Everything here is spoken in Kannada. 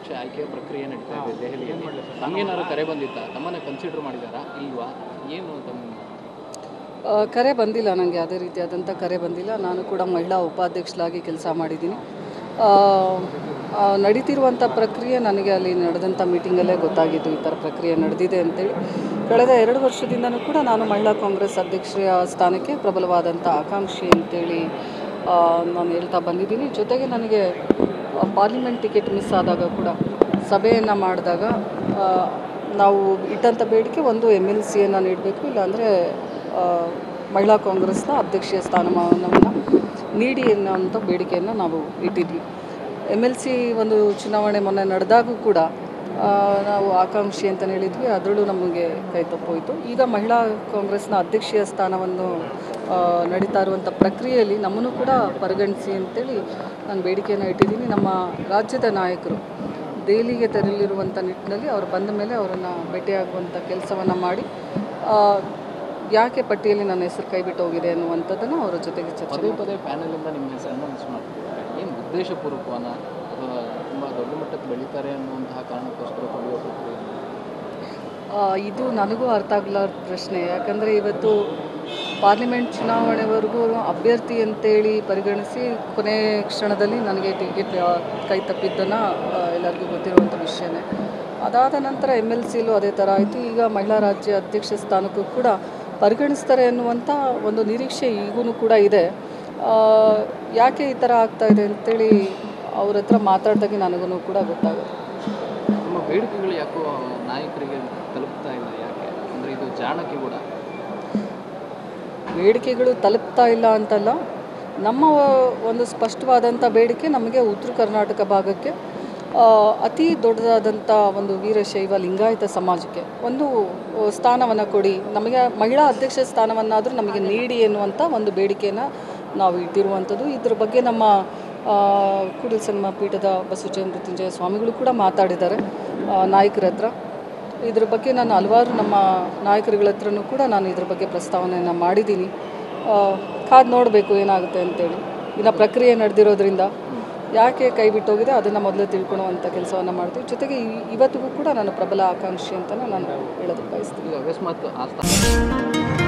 ಅಧ್ಯಕ್ಷ ಆಯ್ಕೆ ಪ್ರಕ್ರಿಯೆ ನಡೀತಾ ಇದೆ ದೆಹಲಿಯಲ್ಲಿ. ತಮಗೇನಾದ್ರು ಕರೆ ಬಂದಿತ್ತಾ? ತಮ್ಮನ್ನ ಕನ್ಸಿಡರ್ ಮಾಡಿದಾರಾ ಇಲ್ವಾ ಏನು ತಮ್ಮ? ಕರೆ ಬಂದಿಲ್ಲ, ನನಗೆ ಯಾವುದೇ ರೀತಿಯಾದಂಥ ಕರೆ ಬಂದಿಲ್ಲ. ನಾನು ಕೂಡ ಮಹಿಳಾ ಉಪಾಧ್ಯಕ್ಷರಾಗಿ ಕೆಲಸ ಮಾಡಿದ್ದೀನಿ. ನಡೀತಿರುವಂಥ ಪ್ರಕ್ರಿಯೆ ನನಗೆ ಅಲ್ಲಿ ನಡೆದಂಥ ಮೀಟಿಂಗಲ್ಲೇ ಗೊತ್ತಾಗಿದ್ದು ಈ ಥರ ಪ್ರಕ್ರಿಯೆ ನಡೆದಿದೆ ಅಂತೇಳಿ. ಕಳೆದ 2 ವರ್ಷದಿಂದನೂ ಕೂಡ ನಾನು ಮಹಿಳಾ ಕಾಂಗ್ರೆಸ್ ಅಧ್ಯಕ್ಷೆಯ ಸ್ಥಾನಕ್ಕೆ ಪ್ರಬಲವಾದಂಥ ಆಕಾಂಕ್ಷಿ ಅಂತೇಳಿ ನಾನು ಹೇಳ್ತಾ ಬಂದಿದ್ದೀನಿ. ಜೊತೆಗೆ ನನಗೆ ಪಾರ್ಲಿಮೆಂಟ್ ಟಿಕೆಟ್ ಮಿಸ್ ಆದಾಗ ಕೂಡ ಸಭೆಯನ್ನು ಮಾಡಿದಾಗ ನಾವು ಇಟ್ಟಂಥ ಬೇಡಿಕೆ ಒಂದು MLCಯನ್ನು ನೀಡಬೇಕು, ಇಲ್ಲಾಂದರೆ ಮಹಿಳಾ ಕಾಂಗ್ರೆಸ್ನ ಅಧ್ಯಕ್ಷೀಯ ಸ್ಥಾನಮಾನವನ್ನು ನೀಡಿ ಅನ್ನೋಂಥ ಬೇಡಿಕೆಯನ್ನು ನಾವು ಇಟ್ಟಿದ್ವಿ. MLC ಒಂದು ಚುನಾವಣೆ ಮೊನ್ನೆ ನಡೆದಾಗೂ ಕೂಡ ನಾವು ಆಕಾಂಕ್ಷಿ ಅಂತ ಹೇಳಿದ್ವಿ, ಅದರಲ್ಲೂ ನಮಗೆ ಕೈ ತಪ್ಪೋಯಿತು. ಈಗ ಮಹಿಳಾ ಕಾಂಗ್ರೆಸ್ನ ಅಧ್ಯಕ್ಷೀಯ ಸ್ಥಾನವನ್ನು ನಡೀತಾ ಇರುವಂಥ ಪ್ರಕ್ರಿಯೆಯಲ್ಲಿ ನಮ್ಮನ್ನು ಕೂಡ ಪರಿಗಣಿಸಿ ಅಂತೇಳಿ ನಾನು ಬೇಡಿಕೆಯನ್ನು ಇಟ್ಟಿದ್ದೀನಿ. ನಮ್ಮ ರಾಜ್ಯದ ನಾಯಕರು ದೆಹಲಿಗೆ ತೆರಳಿರುವಂಥ ನಿಟ್ಟಿನಲ್ಲಿ ಅವರು ಬಂದ ಮೇಲೆ ಅವರನ್ನು ಭೇಟಿಯಾಗುವಂಥ ಕೆಲಸವನ್ನು ಮಾಡಿ ಯಾಕೆ ಪಟ್ಟಿಯಲ್ಲಿ ನನ್ನ ಹೆಸರು ಕೈ ಬಿಟ್ಟು ಹೋಗಿದೆ ಅನ್ನುವಂಥದ್ದನ್ನು ಅವರ ಜೊತೆಗೆ ಚರ್ಚೆ ಪದೇ ಪ್ಯಾನಲಿಂದ ನಿಮ್ಮ ಹೆಸರನ್ನು ಮಿಸ್ ಮಾಡ್ತಿದ್ದಾರೆ. ಏನು ಉದ್ದೇಶಪೂರ್ವಕವನ್ನ ಅಥವಾ ತುಂಬ ದೊಡ್ಡ ಮಟ್ಟಕ್ಕೆ ಬೆಳೀತಾರೆ ಅನ್ನುವಂತಹ ಕಾರಣಕ್ಕೋಸ್ಕರ ಕೊಡುವ ಪ್ರಕ್ರಿಯೆ? ಇದು ನನಗೂ ಅರ್ಥ ಆಗಲಾರ್ದ ಪ್ರಶ್ನೆ. ಯಾಕಂದರೆ ಇವತ್ತು ಪಾರ್ಲಿಮೆಂಟ್ ಚುನಾವಣೆವರೆಗೂ ಅಭ್ಯರ್ಥಿ ಅಂತೇಳಿ ಪರಿಗಣಿಸಿ ಕೊನೆ ಕ್ಷಣದಲ್ಲಿ ನನಗೆ ಟಿಕೆಟ್ ಕೈ ತಪ್ಪಿದ್ದನ್ನು ಎಲ್ಲರಿಗೂ ಗೊತ್ತಿರುವಂಥ ವಿಷಯನೇ. ಅದಾದ ನಂತರ MLCಲೂ ಅದೇ ಥರ ಆಯಿತು. ಈಗ ಮಹಿಳಾ ರಾಜ್ಯ ಅಧ್ಯಕ್ಷ ಸ್ಥಾನಕ್ಕೂ ಕೂಡ ಪರಿಗಣಿಸ್ತಾರೆ ಅನ್ನುವಂಥ ಒಂದು ನಿರೀಕ್ಷೆ ಈಗೂ ಕೂಡ ಇದೆ. ಯಾಕೆ ಈ ಥರ ಆಗ್ತಾಯಿದೆ ಅಂತೇಳಿ ಅವ್ರ ಹತ್ರ ಮಾತಾಡಿದಾಗೆ ನನಗೂ ಕೂಡ ಗೊತ್ತಾಗುತ್ತೆ. ನಿಮ್ಮ ಬೇಡಿಕೆಗಳು ಯಾಕೋ ನಾಯಕರಿಗೆ ತಲುಪ್ತಾ ಇಲ್ಲ, ಯಾಕೆ ಅಂದರೆ ಇದು ಜಾಣಕ್ಕೆ ಕೂಡ ಬೇಡಿಕೆಗಳು ತಲುಪ್ತಾ ಇಲ್ಲ ಅಂತಲ್ಲ, ನಮ್ಮ ಒಂದು ಸ್ಪಷ್ಟವಾದಂಥ ಬೇಡಿಕೆ ನಮಗೆ ಉತ್ತರ ಕರ್ನಾಟಕ ಭಾಗಕ್ಕೆ ಅತಿ ದೊಡ್ಡದಾದಂಥ ಒಂದು ವೀರಶೈವ ಲಿಂಗಾಯತ ಸಮಾಜಕ್ಕೆ ಒಂದು ಸ್ಥಾನವನ್ನು ಕೊಡಿ, ನಮಗೆ ಮಹಿಳಾ ಅಧ್ಯಕ್ಷ ಸ್ಥಾನವನ್ನಾದರೂ ನಮಗೆ ನೀಡಿ ಎನ್ನುವಂಥ ಒಂದು ಬೇಡಿಕೆಯನ್ನು ನಾವು ಇಟ್ಟಿರುವಂಥದ್ದು. ಇದ್ರ ಬಗ್ಗೆ ನಮ್ಮ ಕೂಡಲ ಸಂಗಮ ಪೀಠದ ಬಸವಜನ ಮೃತ್ಯುಂಜಯ ಸ್ವಾಮಿಗಳು ಕೂಡ ಮಾತಾಡಿದ್ದಾರೆ ನಾಯಕರ ಹತ್ರ. ಇದ್ರ ಬಗ್ಗೆ ನಾನು ಹಲವಾರು ನಮ್ಮ ನಾಯಕರುಗಳ ಹತ್ರನೂ ಕೂಡ ನಾನು ಇದ್ರ ಬಗ್ಗೆ ಪ್ರಸ್ತಾವನೆಯನ್ನು ಮಾಡಿದ್ದೀನಿ. ಕಾದು ನೋಡಬೇಕು ಏನಾಗುತ್ತೆ ಅಂತೇಳಿ. ಇನ್ನು ಪ್ರಕ್ರಿಯೆ ನಡೆದಿರೋದ್ರಿಂದ ಯಾಕೆ ಕೈ ಬಿಟ್ಟೋಗಿದೆ ಅದನ್ನು ಮೊದಲು ತಿಳ್ಕೊಳ್ಳುವಂಥ ಕೆಲಸವನ್ನು ಮಾಡ್ತೀವಿ. ಜೊತೆಗೆ ಇವತ್ತಿಗೂ ಕೂಡ ನಾನು ಪ್ರಬಲ ಆಕಾಂಕ್ಷಿ ಅಂತಲೇ ನಾನು ಹೇಳೋದಕ್ಕೆ ಬಯಸ್ತೀನಿ. ಅಕಸ್ಮಾತ್